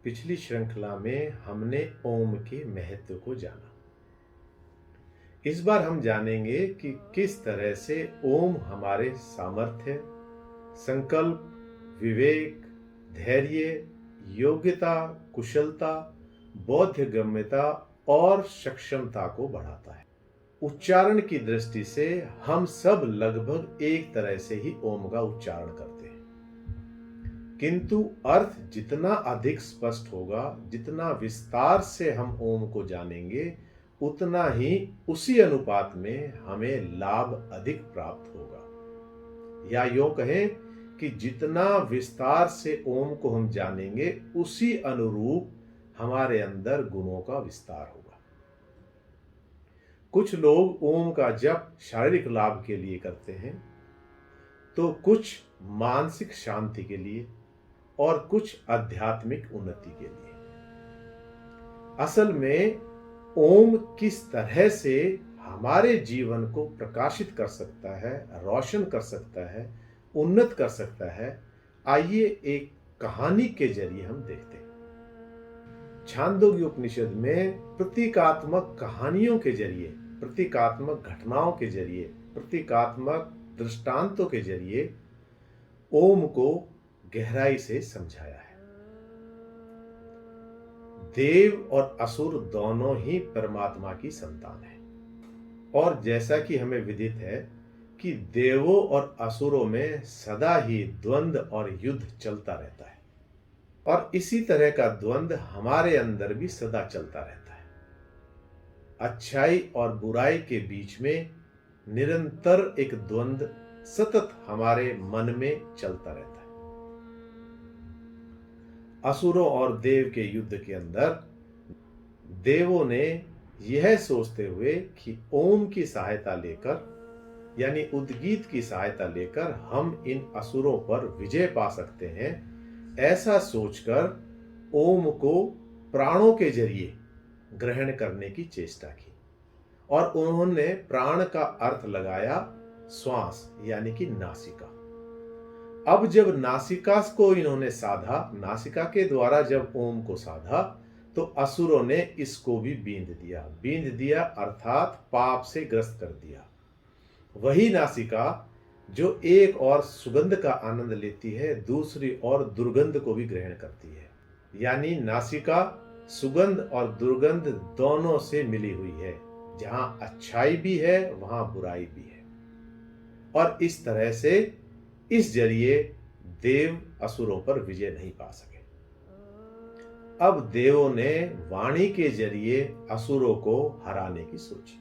पिछली श्रृंखला में हमने ओम के महत्व को जाना। इस बार हम जानेंगे कि किस तरह से ओम हमारे सामर्थ्य, संकल्प, विवेक, धैर्य, योग्यता, कुशलता, बोधगम्यता और सक्षमता को बढ़ाता है। उच्चारण की दृष्टि से हम सब लगभग एक तरह से ही ओम का उच्चारण करते हैं, किंतु अर्थ जितना अधिक स्पष्ट होगा, जितना विस्तार से हम ओम को जानेंगे, उतना ही उसी अनुपात में हमें लाभ अधिक प्राप्त होगा। या यूं कहें कि जितना विस्तार से ओम को हम जानेंगे, उसी अनुरूप हमारे अंदर गुणों का विस्तार होगा। कुछ लोग ओम का जप शारीरिक लाभ के लिए करते हैं, तो कुछ मानसिक शांति के लिए और कुछ आध्यात्मिक उन्नति के लिए। असल में ओम किस तरह से हमारे जीवन को प्रकाशित कर सकता है, रोशन कर सकता है, उन्नत कर सकता है, आइए एक कहानी के जरिए हम देखते हैं। छांदोग्य उपनिषद में प्रतीकात्मक कहानियों के जरिए, प्रतीकात्मक घटनाओं के जरिए, प्रतीकात्मक दृष्टांतों के जरिए ओम को गहराई से समझाया है। देव और असुर दोनों ही परमात्मा की संतान हैं, और जैसा कि हमें विदित है कि देवों और असुरों में सदा ही द्वंद्व और युद्ध चलता रहता है, और इसी तरह का द्वंद्व हमारे अंदर भी सदा चलता रहता है। अच्छाई और बुराई के बीच में निरंतर एक द्वंद्व सतत हमारे मन में चलता रहता है। असुरों और देव के युद्ध के अंदर देवों ने यह सोचते हुए कि ओम की सहायता लेकर, यानी उद्गीत की सहायता लेकर हम इन असुरों पर विजय पा सकते हैं, ऐसा सोचकर ओम को प्राणों के जरिए ग्रहण करने की चेष्टा की, और उन्होंने प्राण का अर्थ लगाया श्वास, यानी कि नासिका। अब जब नासिका को इन्होंने साधा, नासिका के द्वारा जब ओम को साधा, तो असुरों ने इसको भी बींध दिया अर्थात पाप से ग्रस्त कर दिया। वही नासिका जो एक और सुगंध का आनंद लेती है, दूसरी और दुर्गंध को भी ग्रहण करती है। यानी नासिका सुगंध और दुर्गंध दोनों से मिली हुई है, जहां अच्छाई भी है वहां बुराई भी है। और इस तरह से इस जरिए देव असुरों पर विजय नहीं पा सके। अब देवों ने वाणी के जरिए असुरों को हराने की सोची,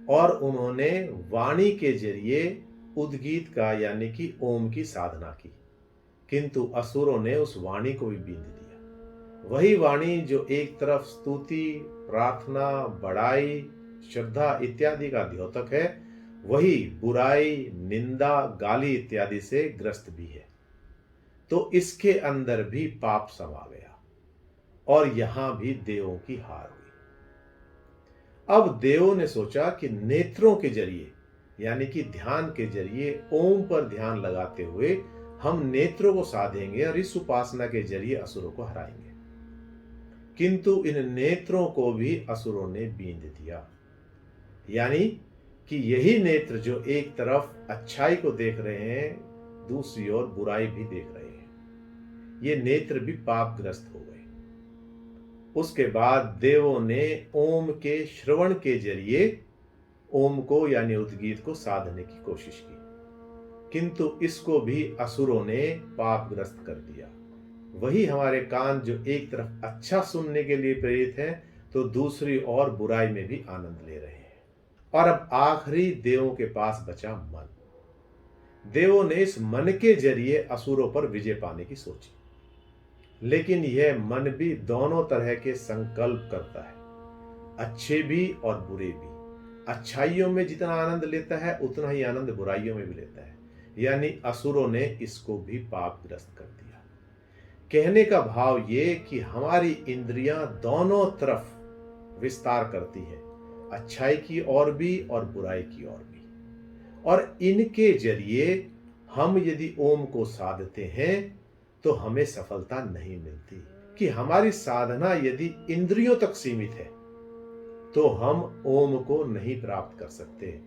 और उन्होंने वाणी के जरिए उद्गीत का, यानी कि ओम की साधना की, किंतु असुरों ने उस वाणी को भी बींध दिया। वही वाणी जो एक तरफ स्तुति, प्रार्थना, बड़ाई, श्रद्धा इत्यादि का द्योतक है, वही बुराई, निंदा, गाली इत्यादि से ग्रस्त भी है। तो इसके अंदर भी पाप समा गया, और यहां भी देवों की हार हुई। अब देवों ने सोचा कि नेत्रों के जरिए, यानी कि ध्यान के जरिए ओम पर ध्यान लगाते हुए हम नेत्रों को साधेंगे और इस उपासना के जरिए असुरों को हराएंगे। किंतु इन नेत्रों को भी असुरों ने बींध दिया। यानी कि यही नेत्र जो एक तरफ अच्छाई को देख रहे हैं, दूसरी ओर बुराई भी देख रहे हैं, ये नेत्र भी पापग्रस्त हो गए। उसके बाद देवों ने ओम के श्रवण के जरिए ओम को, यानी उद्गीत को साधने की कोशिश की, किंतु इसको भी असुरों ने पापग्रस्त कर दिया। वही हमारे कान जो एक तरफ अच्छा सुनने के लिए प्रेरित हैं, तो दूसरी ओर बुराई में भी आनंद ले रहे हैं। और अब आखिरी देवों के पास बचा मन। देवों ने इस मन के जरिए असुरों पर विजय पाने की सोची, लेकिन यह मन भी दोनों तरह के संकल्प करता है, अच्छे भी और बुरे भी। अच्छाइयों में जितना आनंद लेता है, उतना ही आनंद बुराइयों में भी लेता है। यानी असुरों ने इसको भी पापग्रस्त कर दिया। कहने का भाव ये कि हमारी इंद्रियां दोनों तरफ विस्तार करती है, अच्छाई की ओर भी और बुराई की ओर भी, और इनके जरिए हम यदि ओम को साधते हैं तो हमें सफलता नहीं मिलती, कि हमारी साधना यदि इंद्रियों तक सीमित है तो हम ओम को नहीं प्राप्त कर सकते,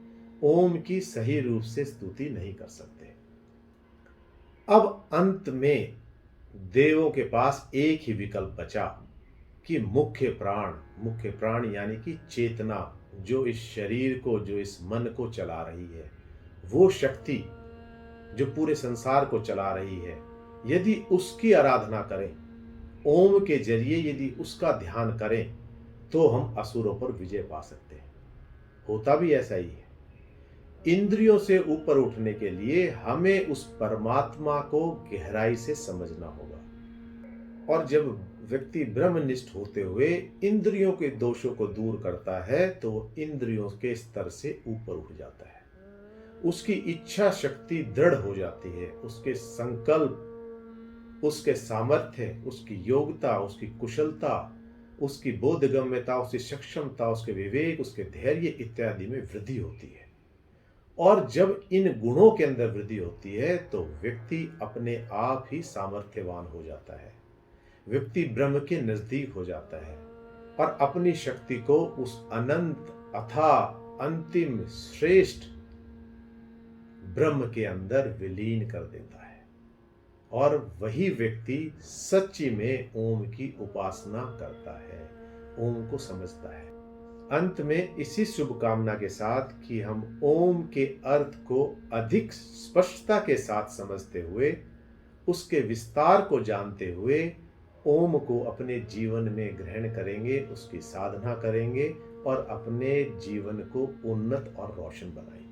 ओम की सही रूप से स्तुति नहीं कर सकते। अब अंत में देवों के पास एक ही विकल्प बचा कि मुख्य प्राण यानी कि चेतना, जो इस शरीर को, जो इस मन को चला रही है, वो शक्ति जो पूरे संसार को चला रही है, यदि उसकी आराधना करें, ओम के जरिए यदि उसका ध्यान करें, तो हम असुरों पर विजय पा सकते हैं। होता भी ऐसा ही है। इंद्रियों से ऊपर उठने के लिए हमें उस परमात्मा को गहराई से समझना होगा। और जब व्यक्ति ब्रह्मनिष्ठ होते हुए इंद्रियों के दोषों को दूर करता है तो इंद्रियों के स्तर से ऊपर उठ जाता है, उसकी इच्छा शक्ति दृढ़ हो जाती है, उसके संकल्प, उसके सामर्थ्य, उसकी योग्यता, उसकी कुशलता, उसकी बोधगम्यता, उसकी सक्षमता, उसके विवेक, उसके धैर्य इत्यादि में वृद्धि होती है। और जब इन गुणों के अंदर वृद्धि होती है तो व्यक्ति अपने आप ही सामर्थ्यवान हो जाता है, व्यक्ति ब्रह्म के नजदीक हो जाता है और अपनी शक्ति को उस अनंत अथाह अंतिम श्रेष्ठ ब्रह्म के अंदर विलीन कर देता है। और वही व्यक्ति सच्ची में ओम की उपासना करता है, ओम को समझता है। अंत में इसी शुभकामना के साथ कि हम ओम के अर्थ को अधिक स्पष्टता के साथ समझते हुए, उसके विस्तार को जानते हुए ओम को अपने जीवन में ग्रहण करेंगे, उसकी साधना करेंगे और अपने जीवन को उन्नत और रोशन बनाएंगे।